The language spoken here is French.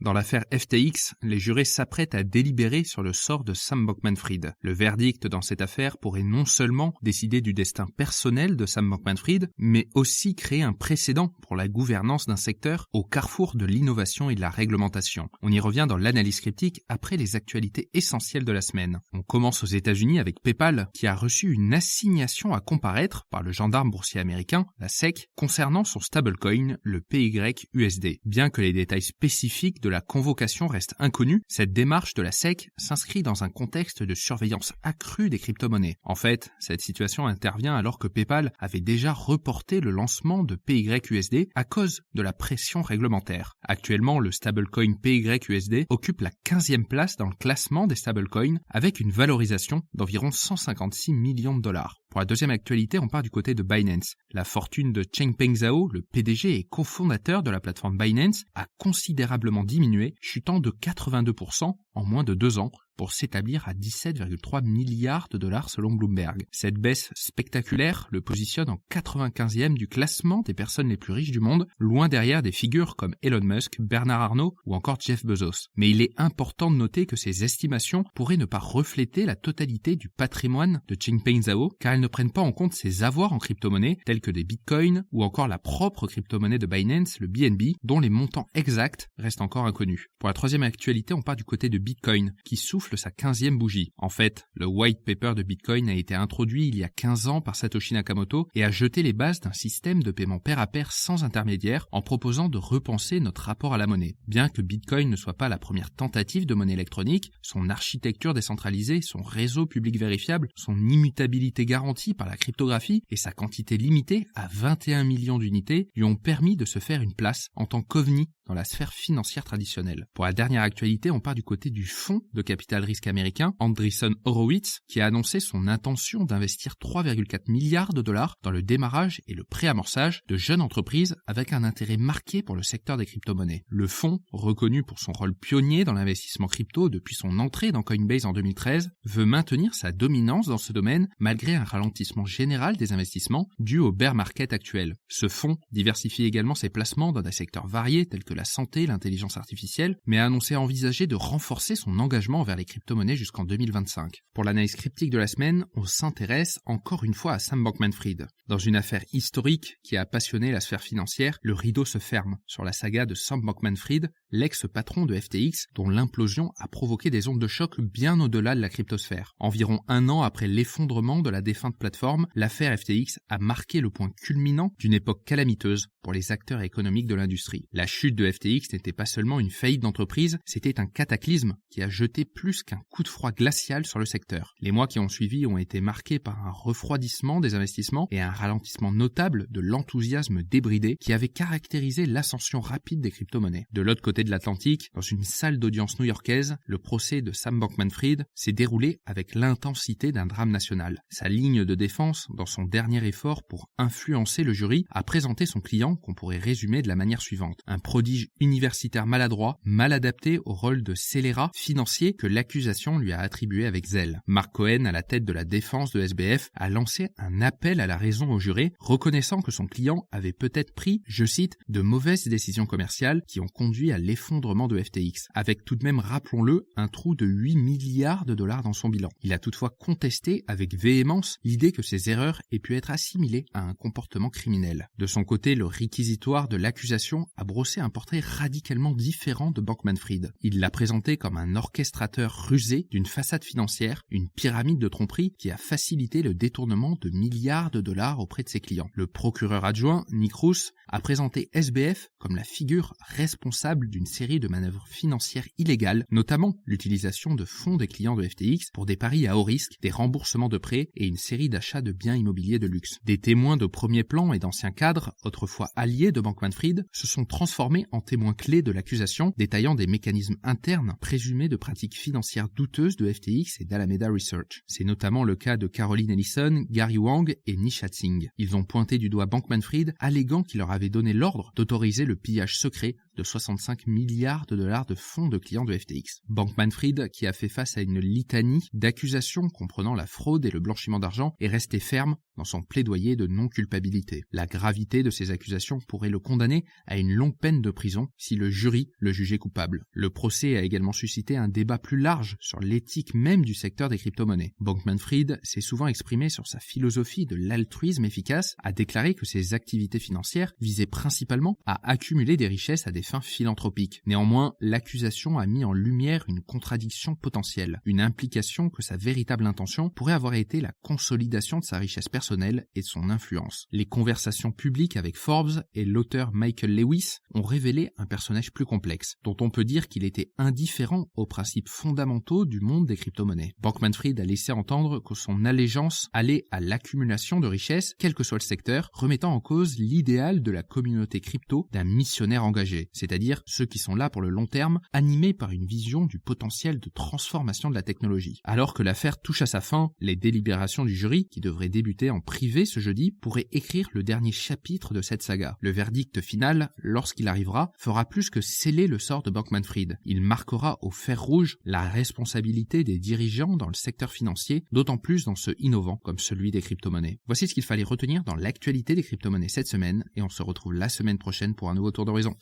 Dans l'affaire FTX, les jurés s'apprêtent à délibérer sur le sort de Sam Bankman-Fried. Le verdict dans cette affaire pourrait non seulement décider du destin personnel de Sam Bankman-Fried, mais aussi créer un précédent pour la gouvernance d'un secteur au carrefour de l'innovation et de la réglementation. On y revient dans l'analyse cryptique après les actualités essentielles de la semaine. On commence aux États-Unis avec PayPal, qui a reçu une assignation à comparaître par le gendarme boursier américain, la SEC, concernant son stablecoin, le PYUSD. Bien que les détails spécifiques de la convocation reste inconnue, cette démarche de la SEC s'inscrit dans un contexte de surveillance accrue des crypto-monnaies. En fait, cette situation intervient alors que PayPal avait déjà reporté le lancement de PYUSD à cause de la pression réglementaire. Actuellement, le stablecoin PYUSD occupe la 15e place dans le classement des stablecoins avec une valorisation d'environ 156 millions de dollars. Pour la deuxième actualité, on part du côté de Binance. La fortune de Changpeng Zhao, le PDG et cofondateur de la plateforme Binance, a considérablement diminué, chutant de 82% en moins de 2 ans, pour s'établir à 17,3 milliards de dollars selon Bloomberg. Cette baisse spectaculaire le positionne en 95e du classement des personnes les plus riches du monde, loin derrière des figures comme Elon Musk, Bernard Arnault ou encore Jeff Bezos. Mais il est important de noter que ces estimations pourraient ne pas refléter la totalité du patrimoine de Changpeng Zhao, car elles ne prennent pas en compte ses avoirs en crypto-monnaie, tels que des bitcoins ou encore la propre crypto-monnaie de Binance, le BNB, dont les montants exacts restent encore inconnus. Pour la troisième actualité, on part du côté de Bitcoin, qui souffle sa 15e bougie. En fait, le white paper de Bitcoin a été introduit il y a 15 ans par Satoshi Nakamoto et a jeté les bases d'un système de paiement pair à pair sans intermédiaire en proposant de repenser notre rapport à la monnaie. Bien que Bitcoin ne soit pas la première tentative de monnaie électronique, son architecture décentralisée, son réseau public vérifiable, son immutabilité garantie par la cryptographie et sa quantité limitée à 21 millions d'unités lui ont permis de se faire une place en tant qu'ovni dans la sphère financière traditionnelle. Pour la dernière actualité, on part du côté du fonds de capital risque américain Andreessen Horowitz, qui a annoncé son intention d'investir 3,4 milliards de dollars dans le démarrage et le préamorçage de jeunes entreprises avec un intérêt marqué pour le secteur des crypto-monnaies. Le fonds, reconnu pour son rôle pionnier dans l'investissement crypto depuis son entrée dans Coinbase en 2013, veut maintenir sa dominance dans ce domaine malgré un ralentissement général des investissements dû au bear market actuel. Ce fonds diversifie également ses placements dans des secteurs variés tels que la santé, l'intelligence artificielle, mais a annoncé envisager de renforcer son engagement vers les crypto-monnaies jusqu'en 2025. Pour l'analyse cryptique de la semaine, on s'intéresse encore une fois à Sam Bankman-Fried. Dans une affaire historique qui a passionné la sphère financière, le rideau se ferme sur la saga de Sam Bankman-Fried, l'ex-patron de FTX, dont l'implosion a provoqué des ondes de choc bien au-delà de la cryptosphère. Environ 1 an après l'effondrement de la défunte plateforme, l'affaire FTX a marqué le point culminant d'une époque calamiteuse pour les acteurs économiques de l'industrie. La chute de FTX n'était pas seulement une faillite d'entreprise, c'était un cataclysme qui a jeté plus qu'un coup de froid glacial sur le secteur. Les mois qui ont suivi ont été marqués par un refroidissement des investissements et un ralentissement notable de l'enthousiasme débridé qui avait caractérisé l'ascension rapide des crypto-monnaies. De l'autre côté de l'Atlantique, dans une salle d'audience new-yorkaise, le procès de Sam Bankman-Fried s'est déroulé avec l'intensité d'un drame national. Sa ligne de défense, dans son dernier effort pour influencer le jury, a présenté son client qu'on pourrait résumer de la manière suivante. Un prodige universitaire maladroit, mal adapté au rôle de scélérat financier que l'accusation lui a attribué avec zèle. Mark Cohen, à la tête de la défense de SBF, a lancé un appel à la raison au juré, reconnaissant que son client avait peut-être pris, je cite, de mauvaises décisions commerciales qui ont conduit à l'effondrement de FTX, avec tout de même, rappelons-le, un trou de 8 milliards de dollars dans son bilan. Il a toutefois contesté avec véhémence l'idée que ces erreurs aient pu être assimilées à un comportement criminel. De son côté, le réquisitoire de l'accusation a brossé un portrait radicalement différent de Bankman-Fried. Il l'a présenté comme un orchestrateur rusé d'une façade financière, une pyramide de tromperie qui a facilité le détournement de milliards de dollars auprès de ses clients. Le procureur adjoint, Nick Rousse, a présenté SBF comme la figure responsable d'une série de manœuvres financières illégales, notamment l'utilisation de fonds des clients de FTX pour des paris à haut risque, des remboursements de prêts et une série d'achats de biens immobiliers de luxe. Des témoins de premier plan et d'anciens cadres, autrefois alliés de Bankman-Fried, se sont transformés en témoins clés de l'accusation, détaillant des mécanismes internes présumés de pratiques financières douteuses de FTX et d'Alameda Research. C'est notamment le cas de Caroline Ellison, Gary Wang et Nishat Singh. Ils ont pointé du doigt Bankman-Fried, alléguant qu'il leur avait donné l'ordre d'autoriser le pillage secret de 65 milliards de dollars de fonds de clients de FTX. Bankman-Fried, qui a fait face à une litanie d'accusations comprenant la fraude et le blanchiment d'argent, est resté ferme dans son plaidoyer de non-culpabilité. La gravité de ces accusations pourrait le condamner à une longue peine de prison si le jury le jugeait coupable. Le procès a également suscité un débat plus large sur l'éthique même du secteur des crypto-monnaies. Bankman-Fried s'est souvent exprimé sur sa philosophie de l'altruisme efficace, a déclaré que ses activités financières visaient principalement à accumuler des richesses à des fins philanthropiques. Néanmoins, l'accusation a mis en lumière une contradiction potentielle, une implication que sa véritable intention pourrait avoir été la consolidation de sa richesse personnelle et de son influence. Les conversations publiques avec Forbes et l'auteur Michael Lewis ont révélé un personnage plus complexe, dont on peut dire qu'il était indifférent aux principes fondamentaux du monde des crypto-monnaies. Bankman-Fried a laissé entendre que son allégeance allait à l'accumulation de richesses, quel que soit le secteur, remettant en cause l'idéal de la communauté crypto d'un missionnaire engagé, c'est-à-dire ceux qui sont là pour le long terme, animés par une vision du potentiel de transformation de la technologie. Alors que l'affaire touche à sa fin, les délibérations du jury, qui devraient débuter en privé ce jeudi, pourraient écrire le dernier chapitre de cette saga. Le verdict final, lorsqu'il arrivera, fera plus que sceller le sort de Bankman-Fried. Il marquera au fer rouge la responsabilité des dirigeants dans le secteur financier, d'autant plus dans ceux innovants comme celui des crypto-monnaies. Voici ce qu'il fallait retenir dans l'actualité des crypto-monnaies cette semaine, et on se retrouve la semaine prochaine pour un nouveau tour d'horizon.